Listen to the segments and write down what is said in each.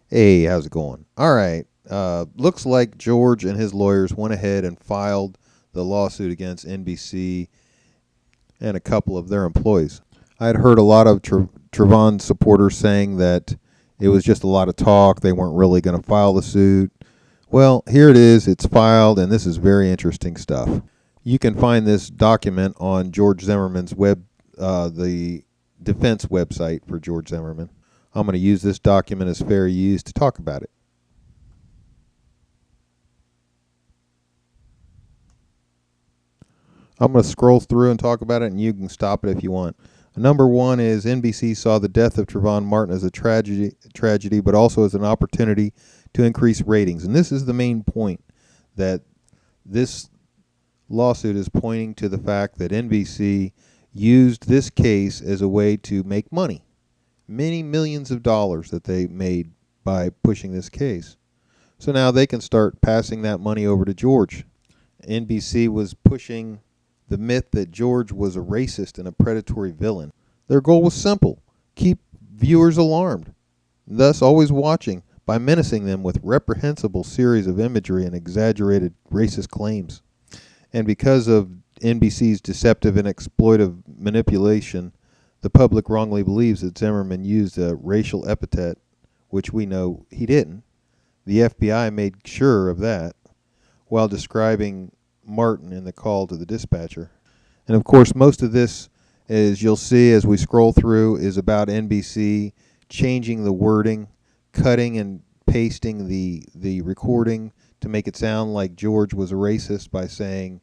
Hey, how's it going? All right. Looks like George and his lawyers went ahead and filed the lawsuit against NBC and a couple of their employees. I had heard a lot of Trayvon supporters saying that it was just a lot of talk. They weren't really going to file the suit. Well, here it is. It's filed, and this is very interesting stuff. You can find this document on George Zimmerman's the defense website for George Zimmerman. I'm going to use this document as fair use to talk about it. I'm going to scroll through and talk about it, and you can stop it if you want. Number one is NBC saw the death of Trayvon Martin as a tragedy, but also as an opportunity to increase ratings. And this is the main point, that this lawsuit is pointing to the fact that NBC used this case as a way to make money. Many millions of dollars that they made by pushing this case. So now they can start passing that money over to George. NBC was pushing the myth that George was a racist and a predatory villain. Their goal was simple: keep viewers alarmed, thus always watching, by menacing them with reprehensible series of imagery and exaggerated racist claims. And because of NBC's deceptive and exploitive manipulation, the public wrongly believes that Zimmerman used a racial epithet, which we know he didn't. The FBI made sure of that while describing Martin in the call to the dispatcher. And of course, most of this, as you'll see as we scroll through, is about NBC changing the wording, cutting and pasting the recording to make it sound like George was a racist by saying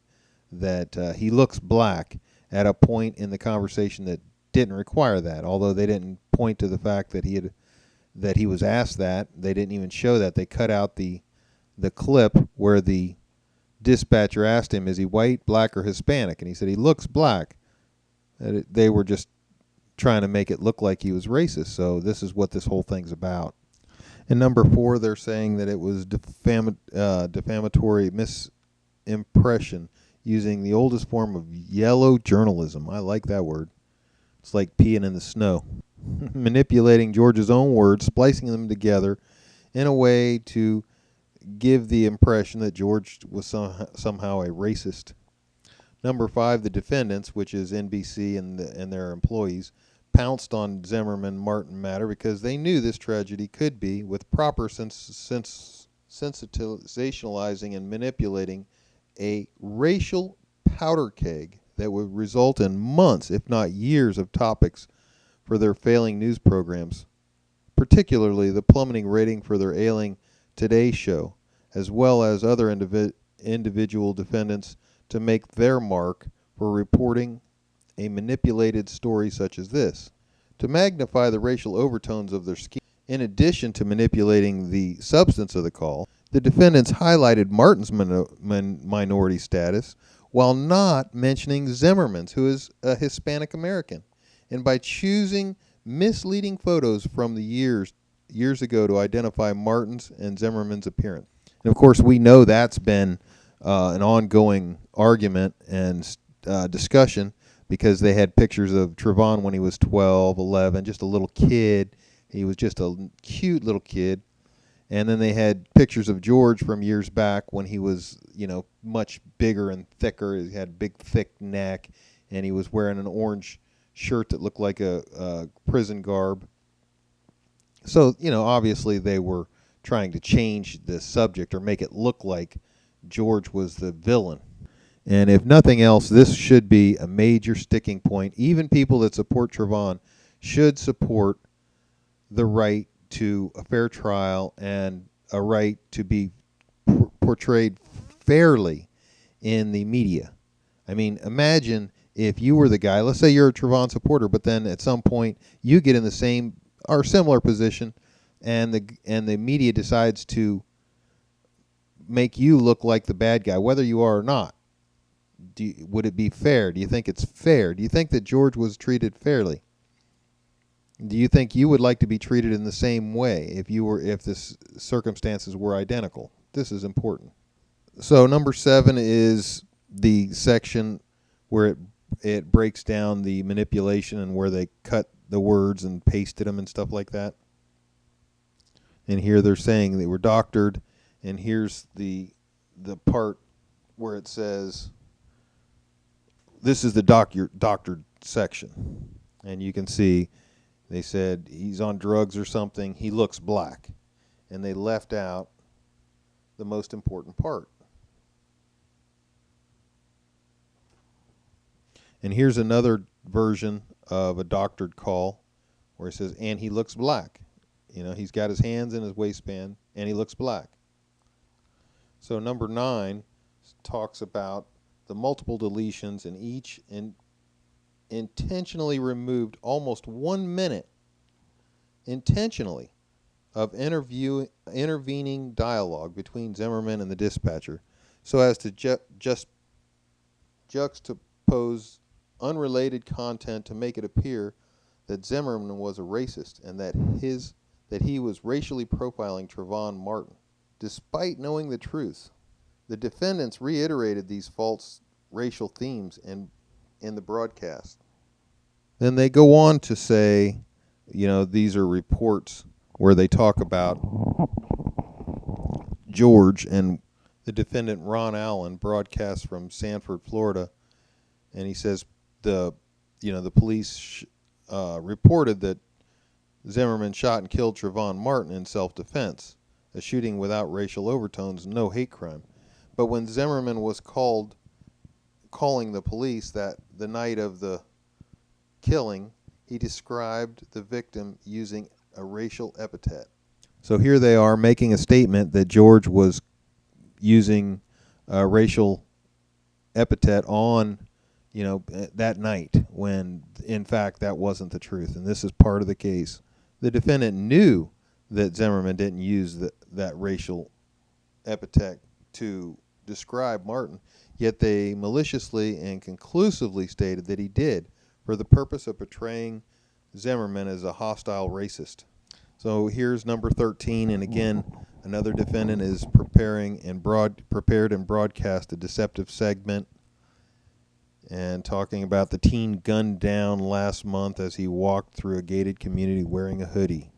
that he looks black at a point in the conversation that didn't require that. Although they didn't point to the fact that he was asked that, they didn't even show that. They cut out the clip where the dispatcher asked him, is he white, black, or Hispanic? And he said he looks black. They were just trying to make it look like he was racist. So this is what this whole thing's about. And number four, they're saying that it was defamatory misimpression using the oldest form of yellow journalism. I like that word. It's like peeing in the snow. Manipulating George's own words, splicing them together in a way to give the impression that George was somehow a racist. Number five, the defendants, which is NBC and their employees, pounced on Zimmerman Martin matter because they knew this tragedy could be, with proper sensationalizing and manipulating, a racial powder keg that would result in months, if not years, of topics for their failing news programs, particularly the plummeting rating for their ailing Today Show, as well as other individual defendants to make their mark for reporting a manipulated story such as this. To magnify the racial overtones of their scheme, in addition to manipulating the substance of the call, the defendants highlighted Martin's minority status while not mentioning Zimmerman's, who is a Hispanic American. And by choosing misleading photos from the years ago to identify Martin's and Zimmerman's appearance. And of course, we know that's been an ongoing argument and discussion, because they had pictures of Trayvon when he was 12, 11, just a little kid. He was just a cute little kid. And then they had pictures of George from years back when he was, much bigger and thicker. He had a big, thick neck, and he was wearing an orange shirt that looked like a prison garb. So, obviously they were trying to change the subject or make it look like George was the villain. And if nothing else, this should be a major sticking point. Even people that support Trayvon should support the right to a fair trial and a right to be portrayed fairly in the media. I mean, imagine if you were the guy, let's say you're a Trayvon supporter, but then at some point you get in the same or similar position, and the media decides to make you look like the bad guy, whether you are or not. Would it be fair? Do you think it's fair? Do you think that George was treated fairly? Do you think you would like to be treated in the same way if the circumstances were identical? This is important. So number 7 is the section where it breaks down the manipulation and where they cut the words and pasted them and stuff like that. And here they're saying they were doctored. And here's the part where it says, this is the doctored section. And you can see they said he's on drugs or something. He looks black. And they left out the most important part. And here's another version of a doctored call where it says, and he looks black. He's got his hands in his waistband, and he looks black. So number 9 talks about the multiple deletions, and each intentionally removed almost 1 minute intentionally of intervening dialogue between Zimmerman and the dispatcher, so as to just juxtapose unrelated content to make it appear that Zimmerman was a racist and that he was racially profiling Trayvon Martin. Despite knowing the truth, the defendants reiterated these false racial themes in the broadcast. Then they go on to say, these are reports where they talk about George, and the defendant Ron Allen broadcasts from Sanford, Florida, and he says the police reported that Zimmerman shot and killed Trayvon Martin in self-defense, a shooting without racial overtones, no hate crime. But when Zimmerman was calling the police that the night of the killing, he described the victim using a racial epithet. So here they are making a statement that George was using a racial epithet on, that night, when in fact that wasn't the truth. And this is part of the case. The defendant knew that Zimmerman didn't use that racial epithet to describe Martin, yet they maliciously and conclusively stated that he did, for the purpose of portraying Zimmerman as a hostile racist. So here's number 13, and again, another defendant is prepared and broadcast a deceptive segment and talking about the teen gunned down last month as he walked through a gated community wearing a hoodie.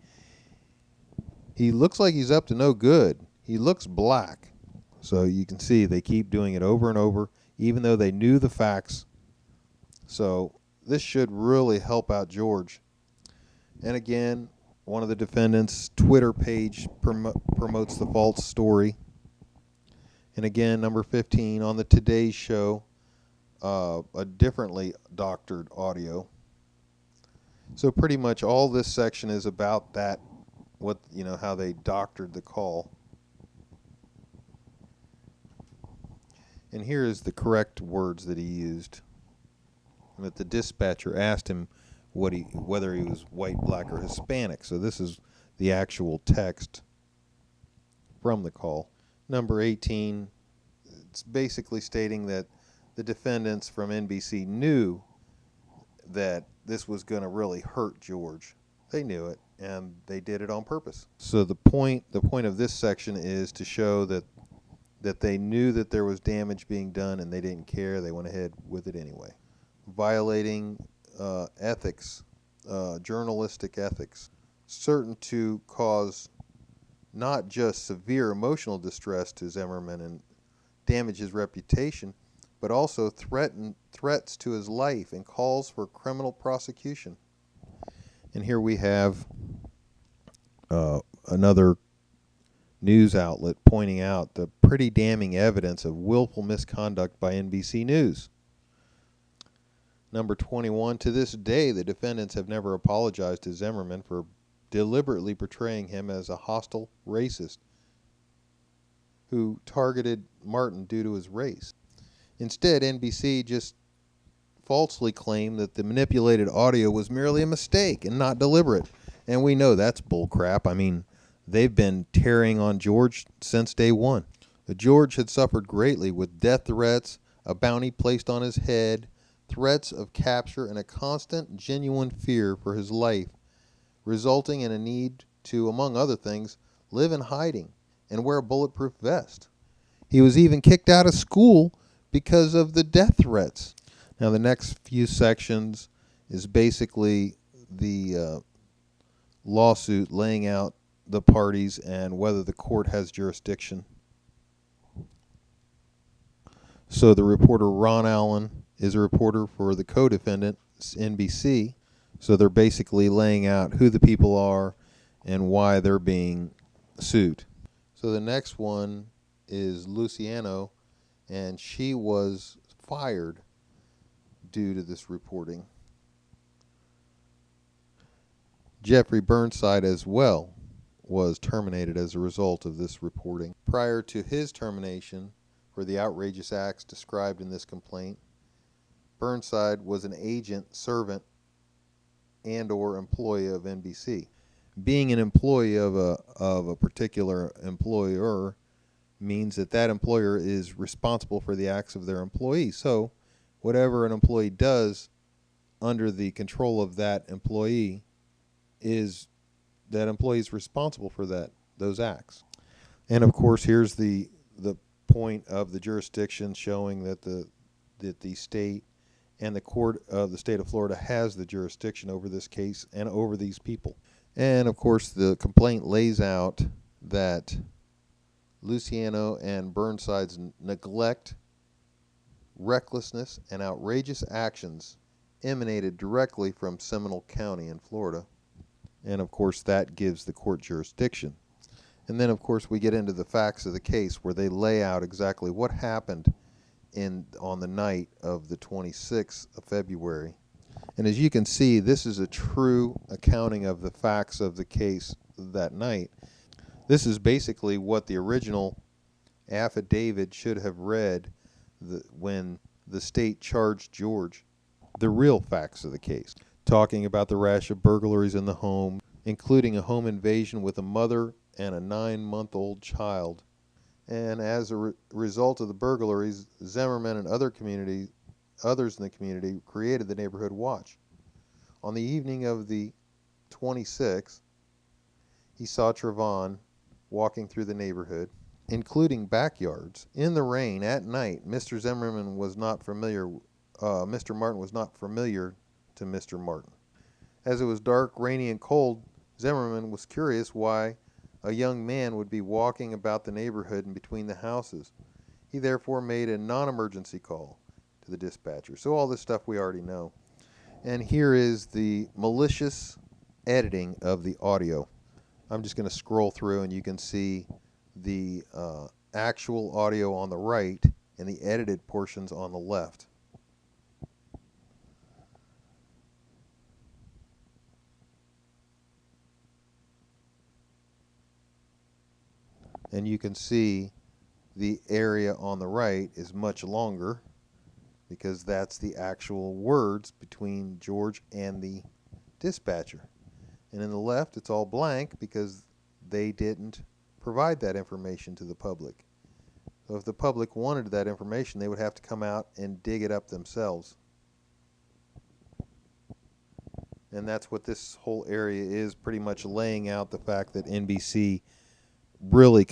He looks like he's up to no good. He looks black. So you can see they keep doing it over and over, even though they knew the facts. So this should really help out George. And again, one of the defendants' Twitter page promotes the false story. And again, number 15, on the Today Show, a differently doctored audio. So pretty much all this section is about that, how they doctored the call. And here is the correct words that he used. That the dispatcher asked him whether he was white, black, or Hispanic. So this is the actual text from the call. Number 18, it's basically stating that the defendants from NBC knew that this was going to really hurt George. They knew it, and they did it on purpose. So the point of this section is to show that they knew that there was damage being done, and they didn't care. They went ahead with it anyway. Violating ethics, journalistic ethics, certain to cause not just severe emotional distress to Zimmerman and damage his reputation, but also threats to his life and calls for criminal prosecution. And here we have another news outlet pointing out the pretty damning evidence of willful misconduct by NBC News. Number 21, to this day, the defendants have never apologized to Zimmerman for deliberately portraying him as a hostile racist who targeted Martin due to his race. Instead, NBC just falsely claimed that the manipulated audio was merely a mistake and not deliberate. And we know that's bullcrap. I mean, they've been tearing on George since day one. George had suffered greatly with death threats, a bounty placed on his head, threats of capture, and a constant, genuine fear for his life, resulting in a need to, among other things, live in hiding and wear a bulletproof vest. He was even kicked out of school because of the death threats. Now, the next few sections is basically the lawsuit laying out the parties and whether the court has jurisdiction. So the reporter Ron Allen is a reporter for the co-defendant, NBC. So they're basically laying out who the people are and why they're being sued. So the next one is Luciano, and she was fired due to this reporting. Jeffrey Burnside as well was terminated as a result of this reporting. Prior to his termination for the outrageous acts described in this complaint, Burnside was an agent, servant, and or employee of NBC. Being an employee of a particular employer means that that employer is responsible for the acts of their employee. So whatever an employee does under the control of that employee is that employee is responsible for those acts. And of course, here's the point of the jurisdiction showing that the state and the court of the state of Florida has the jurisdiction over this case and over these people. And of course, the complaint lays out that Luciano and Burnside's neglect, recklessness, and outrageous actions emanated directly from Seminole County in Florida. And of course, that gives the court jurisdiction. And then of course, we get into the facts of the case where they lay out exactly what happened on the night of the 26th of February. And as you can see, this is a true accounting of the facts of the case that night. This is basically what the original affidavit should have read when the state charged George. The real facts of the case, talking about the rash of burglaries in the home, including a home invasion with a mother and a 9-month-old child. And as a result of the burglaries, Zimmerman and others in the community created the Neighborhood Watch. On the evening of the 26th, he saw Trayvon walking through the neighborhood, including backyards, in the rain at night. Mr. Zimmerman was not familiar. Mr. Martin was not familiar to Mr. Martin. As it was dark, rainy, and cold, Zimmerman was curious why a young man would be walking about the neighborhood and between the houses. He therefore made a non-emergency call to the dispatcher. So all this stuff we already know. And here is the malicious editing of the audio. I'm just going to scroll through and you can see the actual audio on the right and the edited portions on the left. And you can see the area on the right is much longer because that's the actual words between George and the dispatcher. And in the left, it's all blank because they didn't provide that information to the public. So if the public wanted that information, they would have to come out and dig it up themselves. And that's what this whole area is, pretty much laying out the fact that NBC really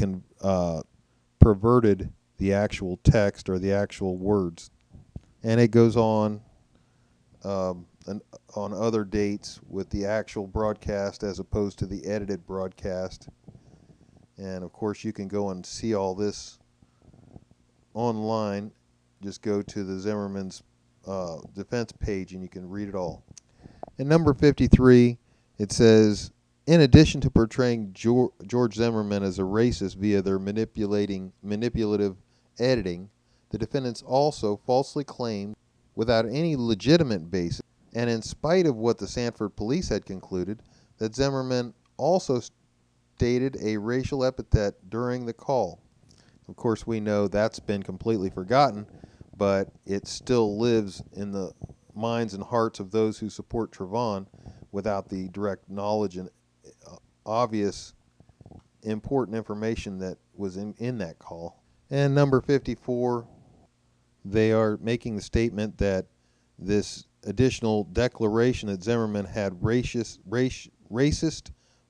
perverted the actual text or the actual words. And it goes on other dates with the actual broadcast as opposed to the edited broadcast. And of course, you can go and see all this online. Just go to the Zimmerman's defense page and you can read it all. In number 53, it says, in addition to portraying George Zimmerman as a racist via their manipulative editing, the defendants also falsely claimed, without any legitimate basis, and in spite of what the Sanford police had concluded, that Zimmerman also stated a racial epithet during the call. Of course, we know that's been completely forgotten, but it still lives in the minds and hearts of those who support Trayvon without the direct knowledge and obvious important information that was in that call. And number 54, they are making the statement that this additional declaration that Zimmerman had racist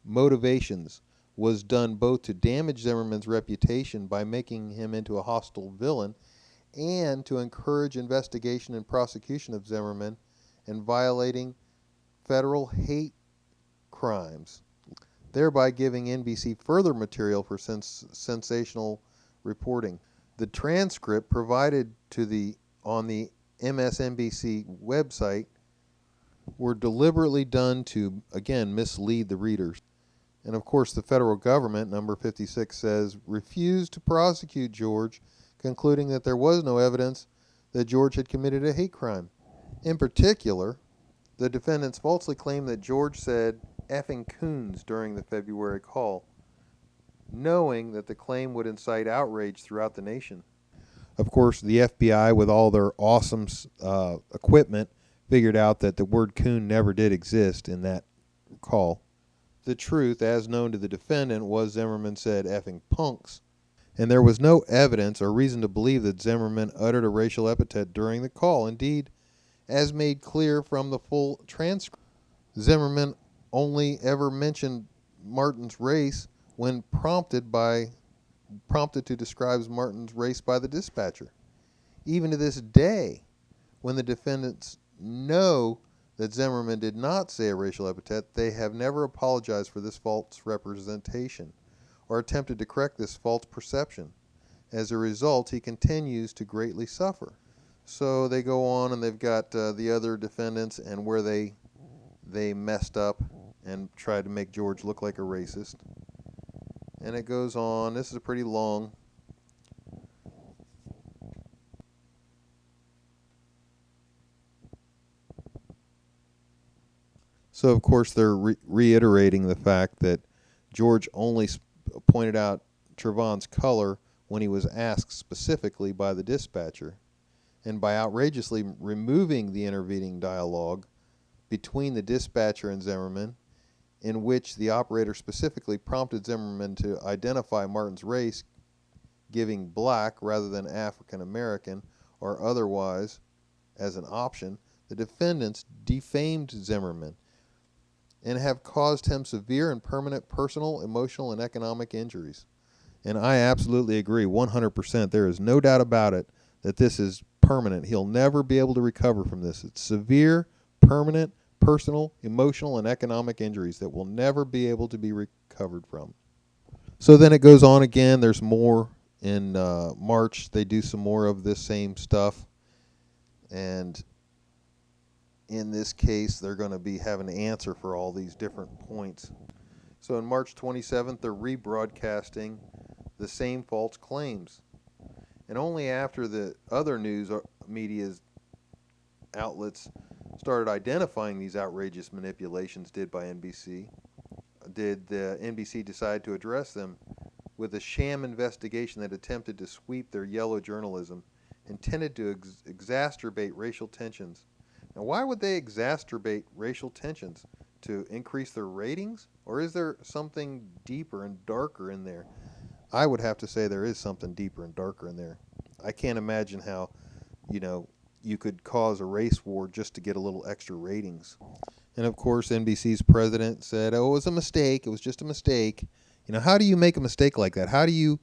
motivations was done both to damage Zimmerman's reputation by making him into a hostile villain and to encourage investigation and prosecution of Zimmerman and violating federal hate crimes thereby giving NBC further material for sensational reporting. The transcript provided on the MSNBC website were deliberately done to, again, mislead the readers. And of course, the federal government, number 56, says, refused to prosecute George, concluding that there was no evidence that George had committed a hate crime. In particular, the defendants falsely claimed that George said effing coons during the February call, knowing that the claim would incite outrage throughout the nation. Of course, the FBI, with all their awesome equipment, figured out that the word coon never did exist in that call. The truth, as known to the defendant, was Zimmerman said effing punks, and there was no evidence or reason to believe that Zimmerman uttered a racial epithet during the call. Indeed, as made clear from the full transcript, Zimmerman only ever mentioned Martin's race when prompted to describe Martin's race by the dispatcher. Even to this day, when the defendants know that Zimmerman did not say a racial epithet, they have never apologized for this false representation or attempted to correct this false perception. As a result, he continues to greatly suffer. So they go on and they've got the other defendants and where they messed up and tried to make George look like a racist. And it goes on. This is a pretty long. So, of course, they're reiterating the fact that George only pointed out Trayvon's color when he was asked specifically by the dispatcher. And by outrageously removing the intervening dialogue between the dispatcher and Zimmerman, in which the operator specifically prompted Zimmerman to identify Martin's race, giving black rather than African American or otherwise as an option, the defendants defamed Zimmerman and have caused him severe and permanent personal, emotional, and economic injuries. And I absolutely agree, 100%. There is no doubt about it that this is permanent. He'll never be able to recover from this. It's severe, permanent, personal, emotional, and economic injuries that will never be able to be recovered from. So then it goes on again. There's more in March. They do some more of this same stuff. And in this case, they're going to be having to answer for all these different points. So on March 27th, they're rebroadcasting the same false claims. And only after the other news media outlets started identifying these outrageous manipulations did by NBC, did the NBC decide to address them with a sham investigation that attempted to sweep their yellow journalism, intended to exacerbate racial tensions. Now, why would they exacerbate racial tensions? To increase their ratings? Or is there something deeper and darker in there? I would have to say there is something deeper and darker in there. I can't imagine how, you could cause a race war just to get a little extra ratings. And of course, NBC's president said, oh, it was a mistake. It was just a mistake. How do you make a mistake like that? How do you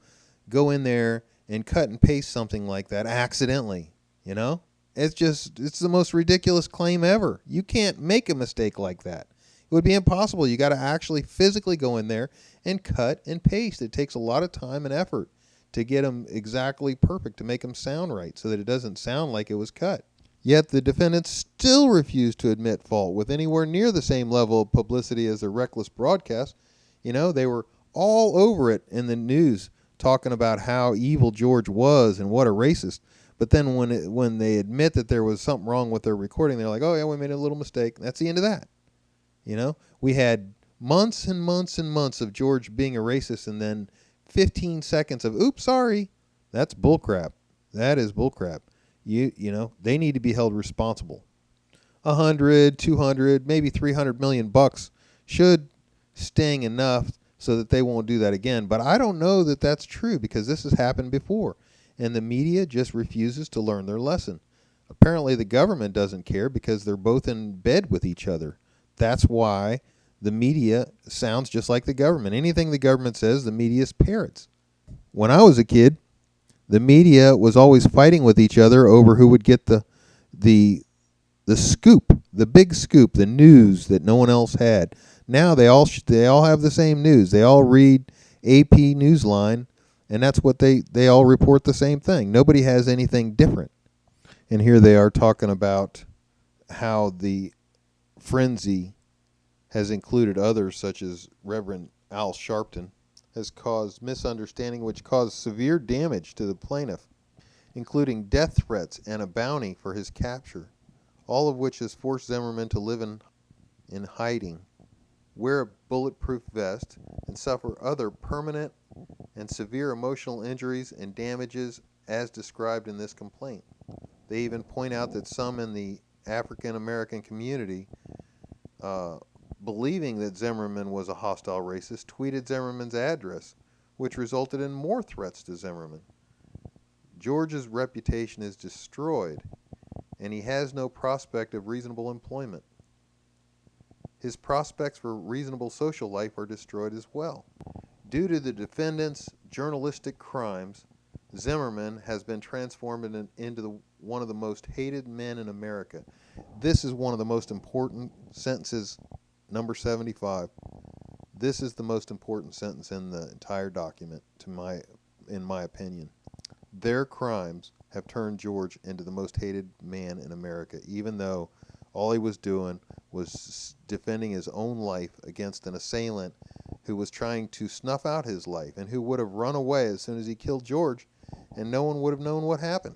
go in there and cut and paste something like that accidentally? It's the most ridiculous claim ever. You can't make a mistake like that. It would be impossible. You got to actually physically go in there and cut and paste. It takes a lot of time and effort to get them exactly perfect, to make them sound right so that it doesn't sound like it was cut. Yet the defendants still refuse to admit fault with anywhere near the same level of publicity as their reckless broadcast. They were all over it in the news talking about how evil George was and what a racist. But then when they admit that there was something wrong with their recording, they're like, oh, yeah, we made a little mistake. That's the end of that. We had months and months and months of George being a racist, and then 15 seconds of, oops, sorry. That's bullcrap. That is bullcrap. They need to be held responsible. 100, 200, maybe 300 million bucks should sting enough so that they won't do that again. But I don't know that that's true, because this has happened before, and the media just refuses to learn their lesson. Apparently the government doesn't care because they're both in bed with each other. That's why the media sounds just like the government. Anything the government says, the media parrots. When I was a kid, the media was always fighting with each other over who would get the scoop, the big scoop, the news that no one else had. Now they all have the same news. They all read AP Newsline, and that's what they all report the same thing. Nobody has anything different. And here they are talking about how the frenzy has included others, such as Reverend Al Sharpton, has caused misunderstanding which caused severe damage to the plaintiff, including death threats and a bounty for his capture, all of which has forced Zimmerman to live in hiding, wear a bulletproof vest, and suffer other permanent and severe emotional injuries and damages as described in this complaint. They even point out that some in the African American community, believing that Zimmerman was a hostile racist, tweeted Zimmerman's address, which resulted in more threats to Zimmerman. George's reputation is destroyed, and he has no prospect of reasonable employment. His prospects for reasonable social life are destroyed as well. Due to the defendant's journalistic crimes, Zimmerman has been transformed into one of the most hated men in America. This is one of the most important sentences, number 75. This is the most important sentence in the entire document, in my opinion. Their crimes have turned George into the most hated man in America, even though all he was doing was defending his own life against an assailant who was trying to snuff out his life and who would have run away as soon as he killed George, and no one would have known what happened.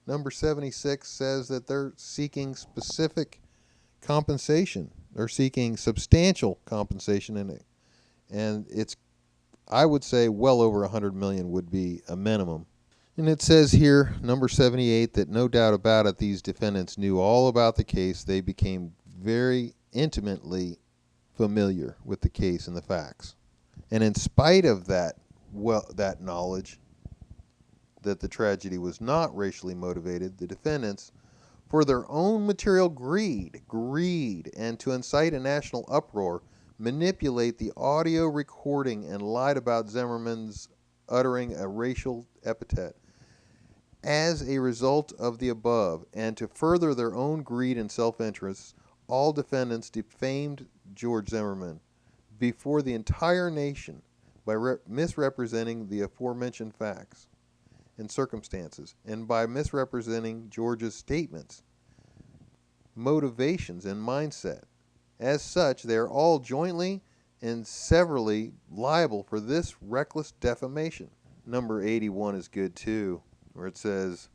Number 76 says that they're seeking specific compensation. They're seeking substantial compensation, and it's, I would say, well over $100 million would be a minimum. And it says here, number 78, that no doubt about it, these defendants knew all about the case. They became very intimately familiar with the case and the facts. And in spite of that knowledge that the tragedy was not racially motivated, the defendants, for their own material greed, and to incite a national uproar, manipulate the audio recording and lied about Zimmerman's uttering a racial epithet. As a result of the above, and to further their own greed and self-interest, all defendants defamed George Zimmerman before the entire nation by misrepresenting the aforementioned facts and circumstances, and by misrepresenting George's statements, motivations, and mindset. As such, they are all jointly and severally liable for this reckless defamation. Number 81 is good too, where it says,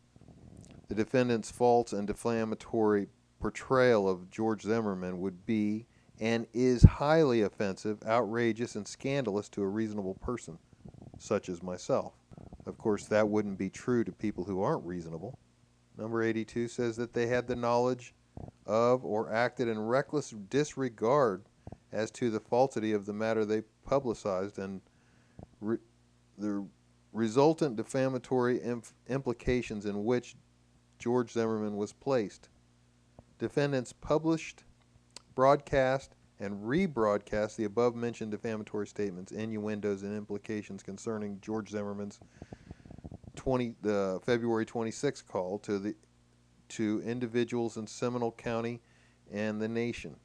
the defendant's false and defamatory portrayal of George Zimmerman would be and is highly offensive, outrageous, and scandalous to a reasonable person, such as myself. Of course, that wouldn't be true to people who aren't reasonable. Number 82 says that they had the knowledge of or acted in reckless disregard as to the falsity of the matter they publicized and the resultant defamatory implications in which George Zimmerman was placed. Defendants published, broadcast, and rebroadcast the above-mentioned defamatory statements, innuendos, and implications concerning George Zimmerman's the February 26 call to individuals in Seminole County and the nation,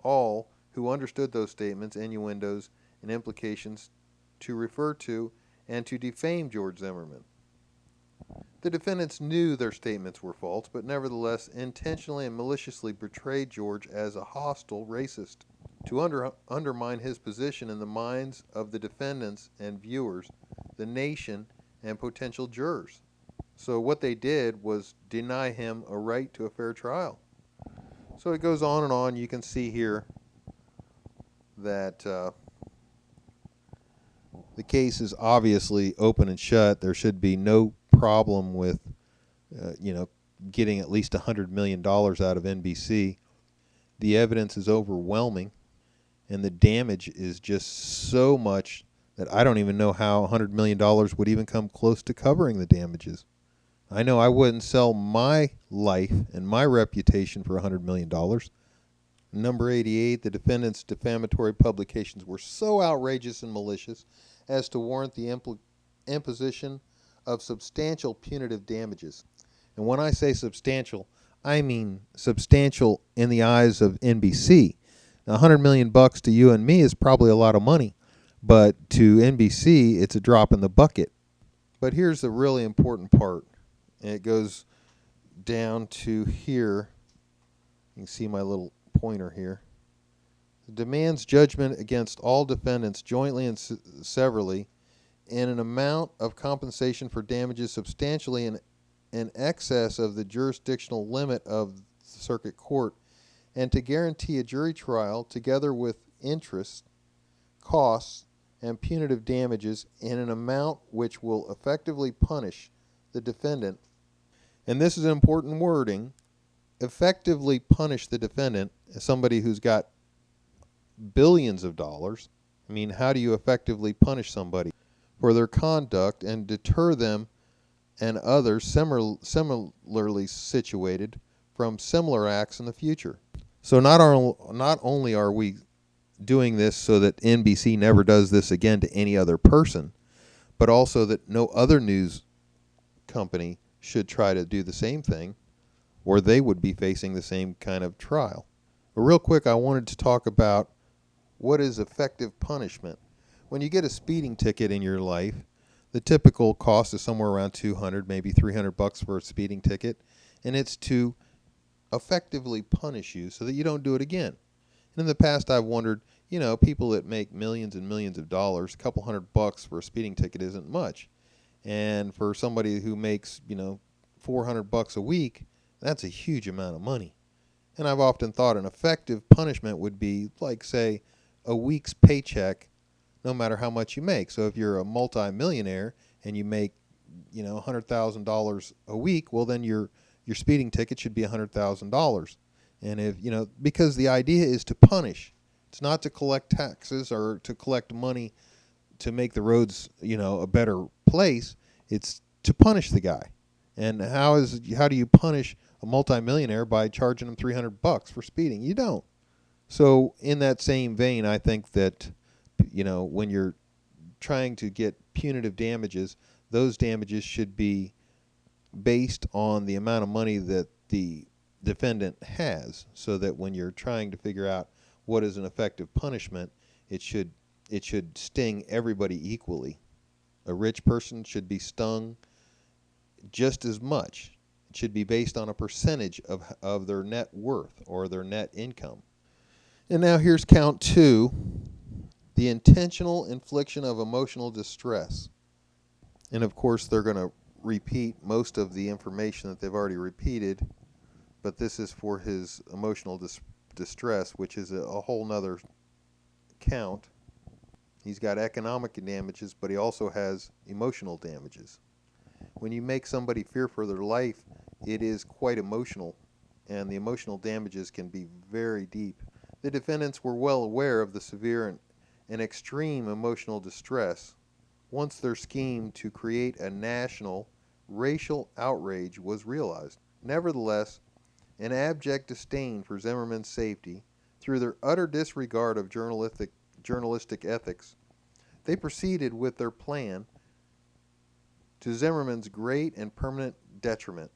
all who understood those statements, innuendos, and implications to refer to and to defame George Zimmerman. The defendants knew their statements were false, but nevertheless intentionally and maliciously portrayed George as a hostile racist to undermine his position in the minds of the defendants and viewers, the nation, and potential jurors. So what they did was deny him a right to a fair trial. So it goes on and on. You can see here that the case is obviously open and shut. There should be no problem with, getting at least $100 million out of NBC. The evidence is overwhelming, and the damage is just so much that I don't even know how $100 million would even come close to covering the damages. I know I wouldn't sell my life and my reputation for $100 million. Number 88, the defendant's defamatory publications were so outrageous and malicious as to warrant the imposition of substantial punitive damages. And when I say substantial, I mean substantial in the eyes of NBC. $100 million to you and me is probably a lot of money, but to NBC, it's a drop in the bucket. But here's the really important part, and it goes down to here. You can see my little pointer here. It demands judgment against all defendants jointly and severally in an amount of compensation for damages substantially in excess of the jurisdictional limit of the circuit court, and to guarantee a jury trial together with interest, costs, and punitive damages in an amount which will effectively punish the defendant. And this is an important wording, effectively punish the defendant as somebody who's got billions of dollars. I mean, how do you effectively punish somebody for their conduct and deter them and others similarly situated from similar acts in the future? So not only are we doing this so that NBC never does this again to any other person, but also that no other news company should try to do the same thing, or they would be facing the same kind of trial. But real quick, I wanted to talk about what is effective punishment. When you get a speeding ticket in your life, the typical cost is somewhere around $200, maybe $300 for a speeding ticket, and it's to effectively punish you so that you don't do it again. And in the past, I've wondered, people that make millions and millions of dollars, a couple $100 for a speeding ticket isn't much. And for somebody who makes, $400 a week, that's a huge amount of money. And I've often thought an effective punishment would be, like, say, a week's paycheck, no matter how much you make. So if you're a multi-millionaire and you make, $100,000 a week, well, then your speeding ticket should be $100,000. And if, because the idea is to punish. It's not to collect taxes or to collect money to make the roads, a better place. It's to punish the guy. And how do you punish a multimillionaire by charging him $300 for speeding? You don't. So in that same vein, I think that, when you're trying to get punitive damages, those damages should be based on the amount of money that the defendant has, so that when you're trying to figure out what is an effective punishment, it should sting everybody equally. A rich person should be stung just as much. It should be based on a percentage of their net worth or their net income. And now here's count 2, the intentional infliction of emotional distress. And of course, they're going to repeat most of the information that they've already repeated, but this is for his emotional distress, which is a whole nother count. He's got economic damages, but he also has emotional damages. When you make somebody fear for their life, it is quite emotional, and the emotional damages can be very deep. The defendants were well aware of the severe and extreme emotional distress once their scheme to create a national racial outrage was realized. Nevertheless, in abject disdain for Zimmerman's safety, through their utter disregard of journalistic ethics, they proceeded with their plan to Zimmerman's great and permanent detriment.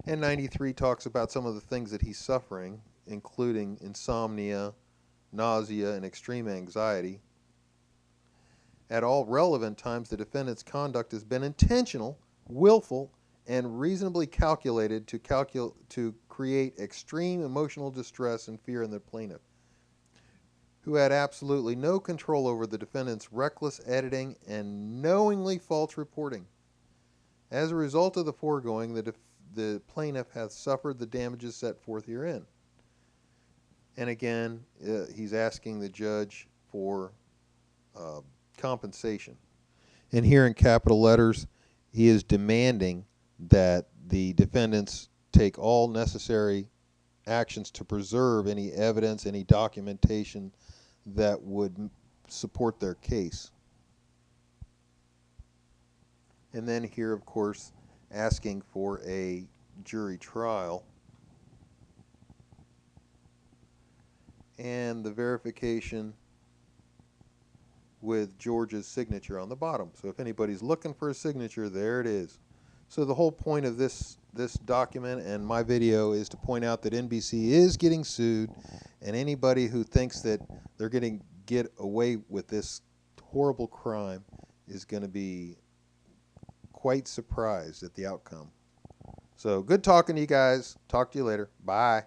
And 93 talks about some of the things that he's suffering, including insomnia, nausea, and extreme anxiety. At all relevant times, the defendant's conduct has been intentional, willful, and reasonably calculated to create extreme emotional distress and fear in the plaintiff, who had absolutely no control over the defendant's reckless editing and knowingly false reporting. As a result of the foregoing, the plaintiff hath suffered the damages set forth herein. And again, he's asking the judge for compensation. And here in capital letters, he is demanding that the defendants take all necessary actions to preserve any evidence, any documentation that would support their case. And then here, of course, asking for a jury trial and the verification with George's signature on the bottom. So if anybody's looking for a signature, there it is. So the whole point of this this document and my video is to point out that NBC is getting sued, and anybody who thinks that they're going to get away with this horrible crime is going to be quite surprised at the outcome. So good talking to you guys. Talk to you later. Bye.